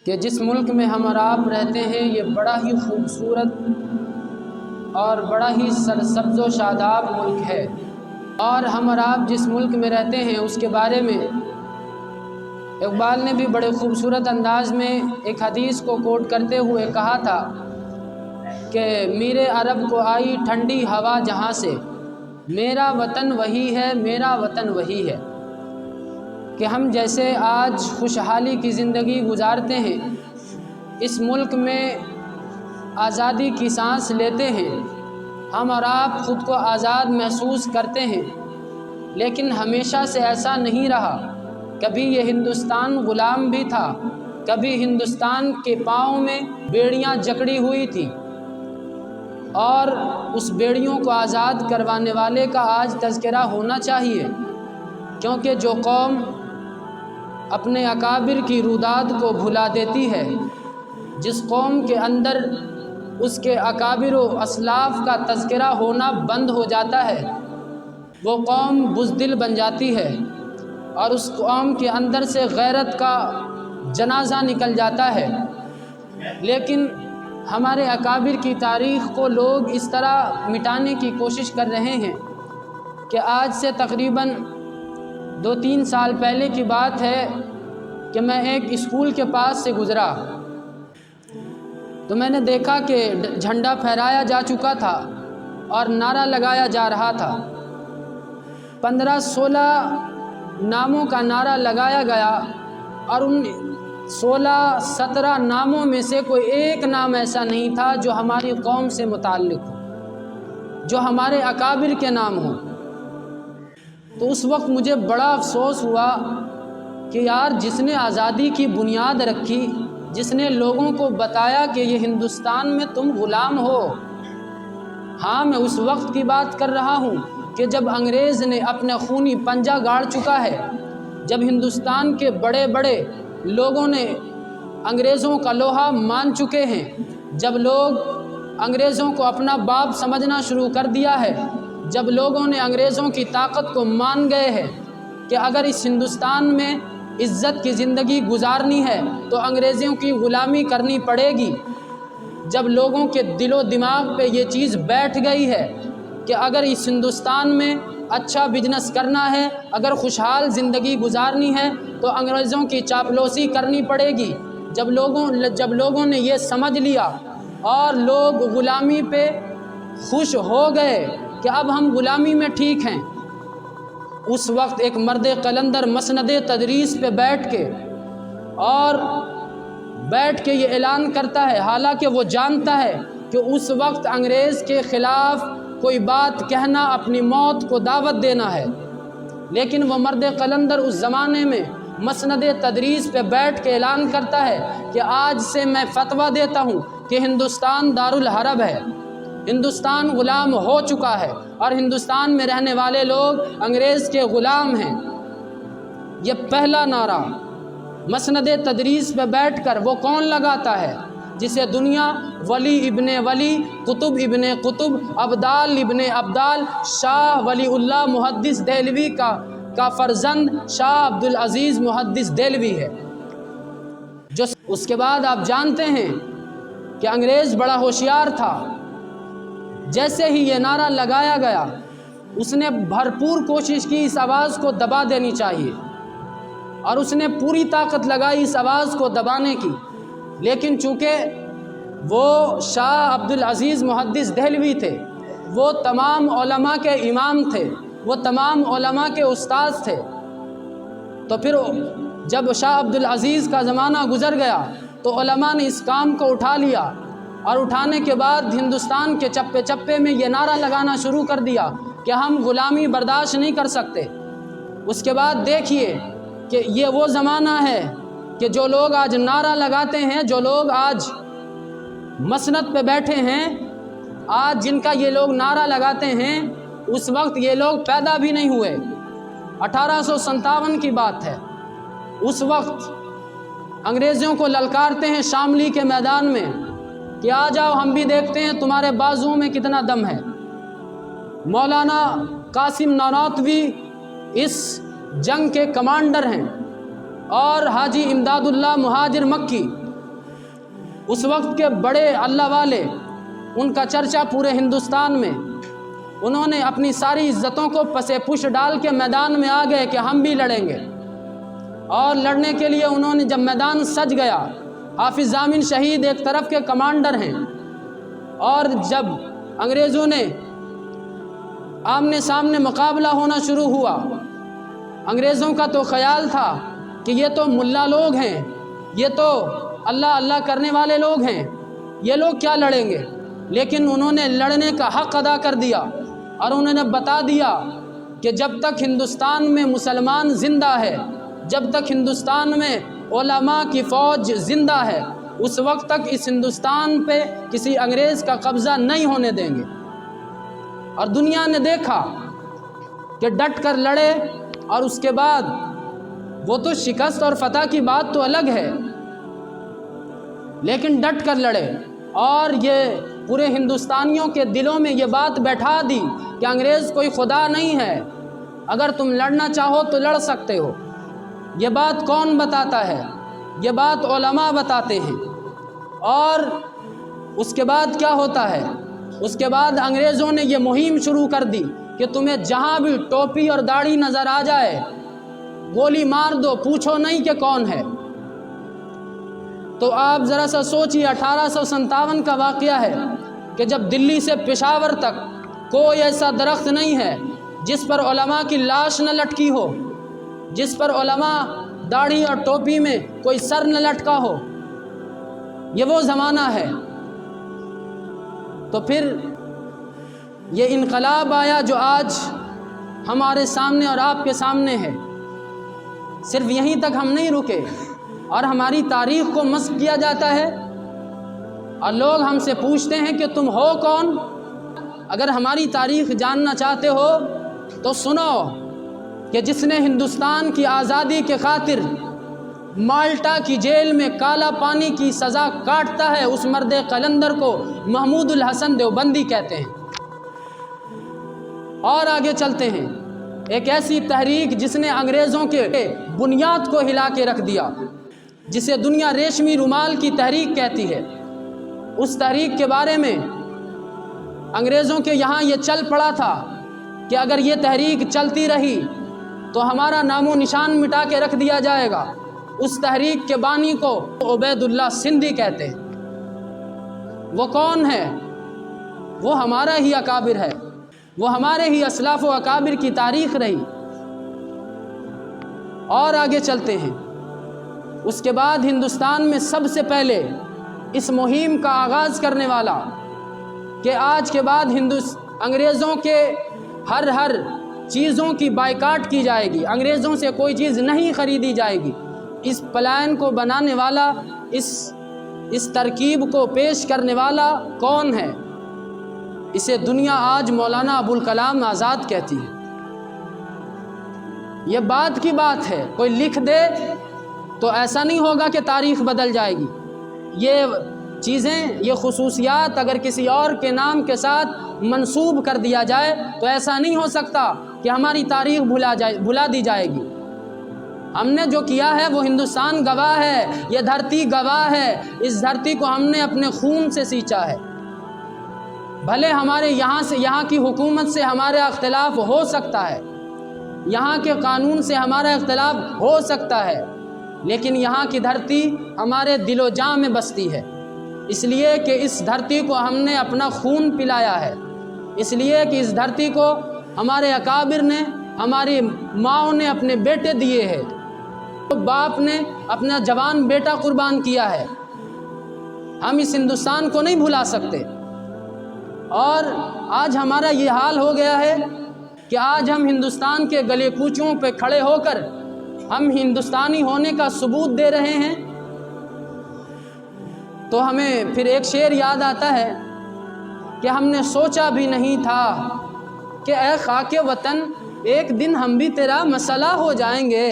کہ جس ملک میں ہم اور آپ رہتے ہیں یہ بڑا ہی خوبصورت اور بڑا ہی سرسبز و شاداب ملک ہے، اور ہم اور آپ جس ملک میں رہتے ہیں اس کے بارے میں اقبال نے بھی بڑے خوبصورت انداز میں ایک حدیث کو کوٹ کرتے ہوئے کہا تھا کہ میرے عرب کو آئی ٹھنڈی ہوا جہاں سے، میرا وطن وہی ہے، میرا وطن وہی ہے۔ کہ ہم جیسے آج خوشحالی کی زندگی گزارتے ہیں، اس ملک میں آزادی کی سانس لیتے ہیں، ہم اور آپ خود کو آزاد محسوس کرتے ہیں، لیکن ہمیشہ سے ایسا نہیں رہا۔ کبھی یہ ہندوستان غلام بھی تھا، کبھی ہندوستان کے پاؤں میں بیڑیاں جکڑی ہوئی تھی، اور اس بیڑیوں کو آزاد کروانے والے کا آج تذکرہ ہونا چاہیے، کیونکہ جو قوم اپنے اکابر کی روداد کو بھلا دیتی ہے، جس قوم کے اندر اس کے اکابر و اسلاف کا تذکرہ ہونا بند ہو جاتا ہے، وہ قوم بزدل بن جاتی ہے، اور اس قوم کے اندر سے غیرت کا جنازہ نکل جاتا ہے۔ لیکن ہمارے اکابر کی تاریخ کو لوگ اس طرح مٹانے کی کوشش کر رہے ہیں کہ آج سے تقریباً 2-3 سال پہلے کی بات ہے کہ میں ایک اسکول کے پاس سے گزرا تو میں نے دیکھا کہ جھنڈا پھہرایا جا چکا تھا اور نعرہ لگایا جا رہا تھا۔ 15-16 ناموں کا نعرہ لگایا گیا، اور ان 16-17 ناموں میں سے کوئی ایک نام ایسا نہیں تھا جو ہماری قوم سے متعلق ہو، جو ہمارے اکابر کے نام ہوں۔ تو اس وقت مجھے بڑا افسوس ہوا کہ یار، جس نے آزادی کی بنیاد رکھی، جس نے لوگوں کو بتایا کہ یہ ہندوستان میں تم غلام ہو۔ ہاں، میں اس وقت کی بات کر رہا ہوں کہ جب انگریز نے اپنا خونی پنجہ گاڑ چکا ہے، جب ہندوستان کے بڑے بڑے لوگوں نے انگریزوں کا لوہا مان چکے ہیں، جب لوگ انگریزوں کو اپنا باپ سمجھنا شروع کر دیا ہے، جب لوگوں نے انگریزوں کی طاقت کو مان گئے ہیں کہ اگر اس ہندوستان میں عزت کی زندگی گزارنی ہے تو انگریزوں کی غلامی کرنی پڑے گی، جب لوگوں کے دل و دماغ پہ یہ چیز بیٹھ گئی ہے کہ اگر اس ہندوستان میں اچھا بزنس کرنا ہے، اگر خوشحال زندگی گزارنی ہے تو انگریزوں کی چاپلوسی کرنی پڑے گی، جب لوگوں نے یہ سمجھ لیا اور لوگ غلامی پہ خوش ہو گئے کہ اب ہم غلامی میں ٹھیک ہیں، اس وقت ایک مرد قلندر مسند تدریس پہ بیٹھ کے یہ اعلان کرتا ہے، حالانکہ وہ جانتا ہے کہ اس وقت انگریز کے خلاف کوئی بات کہنا اپنی موت کو دعوت دینا ہے، لیکن وہ مرد قلندر اس زمانے میں مسند تدریس پہ بیٹھ کے اعلان کرتا ہے کہ آج سے میں فتویٰ دیتا ہوں کہ ہندوستان دارالحرب ہے، ہندوستان غلام ہو چکا ہے، اور ہندوستان میں رہنے والے لوگ انگریز کے غلام ہیں۔ یہ پہلا نعرہ مسند تدریس پہ بیٹھ کر وہ کون لگاتا ہے جسے دنیا ولی ابن ولی، قطب ابن قطب، ابدال ابن ابدال، شاہ ولی اللہ محدث دہلوی کا فرزند شاہ عبدالعزیز محدث دہلوی ہے۔ جو اس کے بعد آپ جانتے ہیں کہ انگریز بڑا ہوشیار تھا، جیسے ہی یہ نعرہ لگایا گیا اس نے بھرپور کوشش کی اس آواز کو دبا دینی چاہیے، اور اس نے پوری طاقت لگائی اس آواز کو دبانے کی، لیکن چونکہ وہ شاہ عبدالعزیز محدث دہلوی تھے، وہ تمام علماء کے امام تھے، وہ تمام علماء کے استاد تھے، تو پھر جب شاہ عبدالعزیز کا زمانہ گزر گیا تو علماء نے اس کام کو اٹھا لیا، اور اٹھانے کے بعد ہندوستان کے چپے چپے میں یہ نعرہ لگانا شروع کر دیا کہ ہم غلامی برداشت نہیں کر سکتے۔ اس کے بعد دیکھیے کہ یہ وہ زمانہ ہے کہ جو لوگ آج نعرہ لگاتے ہیں، جو لوگ آج مسند پہ بیٹھے ہیں، آج جن کا یہ لوگ نعرہ لگاتے ہیں، اس وقت یہ لوگ پیدا بھی نہیں ہوئے۔ 1857 کی بات ہے، اس وقت انگریزوں کو للکارتے ہیں شاملی کے میدان میں کہ آ جاؤ، ہم بھی دیکھتے ہیں تمہارے بازوؤں میں کتنا دم ہے۔ مولانا قاسم نانوتوی اس جنگ کے کمانڈر ہیں، اور حاجی امداد اللہ مہاجر مکی اس وقت کے بڑے اللہ والے، ان کا چرچا پورے ہندوستان میں، انہوں نے اپنی ساری عزتوں کو پسے پش ڈال کے میدان میں آ گئے کہ ہم بھی لڑیں گے۔ اور لڑنے کے لیے انہوں نے جب میدان سج گیا، حافظ ضامن شہید ایک طرف کے کمانڈر ہیں، اور جب انگریزوں نے آمنے سامنے مقابلہ ہونا شروع ہوا، انگریزوں کا تو خیال تھا کہ یہ تو ملا لوگ ہیں، یہ تو اللہ اللہ کرنے والے لوگ ہیں، یہ لوگ کیا لڑیں گے، لیکن انہوں نے لڑنے کا حق ادا کر دیا، اور انہوں نے بتا دیا کہ جب تک ہندوستان میں مسلمان زندہ ہے، جب تک ہندوستان میں علماء کی فوج زندہ ہے، اس وقت تک اس ہندوستان پہ کسی انگریز کا قبضہ نہیں ہونے دیں گے۔ اور دنیا نے دیکھا کہ ڈٹ کر لڑے، اور اس کے بعد وہ تو شکست اور فتح کی بات تو الگ ہے، لیکن ڈٹ کر لڑے، اور یہ پورے ہندوستانیوں کے دلوں میں یہ بات بیٹھا دی کہ انگریز کوئی خدا نہیں ہے، اگر تم لڑنا چاہو تو لڑ سکتے ہو۔ یہ بات کون بتاتا ہے؟ یہ بات علماء بتاتے ہیں۔ اور اس کے بعد کیا ہوتا ہے؟ اس کے بعد انگریزوں نے یہ مہم شروع کر دی کہ تمہیں جہاں بھی ٹوپی اور داڑھی نظر آ جائے گولی مار دو، پوچھو نہیں کہ کون ہے۔ تو آپ ذرا سا سوچئے، 1857 کا واقعہ ہے کہ جب دلی سے پشاور تک کوئی ایسا درخت نہیں ہے جس پر علماء کی لاش نہ لٹکی ہو، جس پر علماء داڑھی اور ٹوپی میں کوئی سر نہ لٹکا ہو۔ یہ وہ زمانہ ہے۔ تو پھر یہ انقلاب آیا جو آج ہمارے سامنے اور آپ کے سامنے ہے۔ صرف یہیں تک ہم نہیں رکے، اور ہماری تاریخ کو مسخ کیا جاتا ہے، اور لوگ ہم سے پوچھتے ہیں کہ تم ہو کون؟ اگر ہماری تاریخ جاننا چاہتے ہو تو سنو کہ جس نے ہندوستان کی آزادی کے خاطر مالٹا کی جیل میں کالا پانی کی سزا کاٹتا ہے، اس مرد قلندر کو محمود الحسن دیوبندی کہتے ہیں۔ اور آگے چلتے ہیں، ایک ایسی تحریک جس نے انگریزوں کے بنیاد کو ہلا کے رکھ دیا، جسے دنیا ریشمی رومال کی تحریک کہتی ہے۔ اس تحریک کے بارے میں انگریزوں کے یہاں یہ چل پڑا تھا کہ اگر یہ تحریک چلتی رہی تو ہمارا نام و نشان مٹا کے رکھ دیا جائے گا۔ اس تحریک کے بانی کو عبید اللہ سندھی کہتے ہیں۔ وہ کون ہے؟ وہ ہمارا ہی اکابر ہے، وہ ہمارے ہی اسلاف و اکابر کی تاریخ رہی۔ اور آگے چلتے ہیں، اس کے بعد ہندوستان میں سب سے پہلے اس مہم کا آغاز کرنے والا کہ آج کے بعد انگریزوں کے ہر چیزوں کی بائیکاٹ کی جائے گی، انگریزوں سے کوئی چیز نہیں خریدی جائے گی، اس پلان کو بنانے والا، اس ترکیب کو پیش کرنے والا کون ہے؟ اسے دنیا آج مولانا ابوالکلام آزاد کہتی ہے۔ یہ بات کی بات ہے، کوئی لکھ دے تو ایسا نہیں ہوگا کہ تاریخ بدل جائے گی۔ یہ چیزیں، یہ خصوصیات اگر کسی اور کے نام کے ساتھ منسوب کر دیا جائے تو ایسا نہیں ہو سکتا کہ ہماری تاریخ بھلا دی جائے گی۔ ہم نے جو کیا ہے وہ ہندوستان گواہ ہے، یہ دھرتی گواہ ہے، اس دھرتی کو ہم نے اپنے خون سے سینچا ہے۔ بھلے ہمارے یہاں کی حکومت سے ہمارا اختلاف ہو سکتا ہے، یہاں کے قانون سے ہمارا اختلاف ہو سکتا ہے، لیکن یہاں کی دھرتی ہمارے دل و جاں میں بستی ہے، اس لیے کہ اس دھرتی کو ہم نے اپنا خون پلایا ہے، اس لیے کہ اس دھرتی کو ہمارے اکابر نے، ہماری ماؤں نے اپنے بیٹے دیے ہیں، باپ نے اپنا جوان بیٹا قربان کیا ہے۔ ہم اس ہندوستان کو نہیں بھلا سکتے۔ اور آج ہمارا یہ حال ہو گیا ہے کہ آج ہم ہندوستان کے گلے کوچوں پہ کھڑے ہو کر ہم ہندوستانی ہونے کا ثبوت دے رہے ہیں، تو ہمیں پھر ایک شعر یاد آتا ہے کہ ہم نے سوچا بھی نہیں تھا کہ اے خاک وطن ایک دن ہم بھی تیرا مسئلہ ہو جائیں گے۔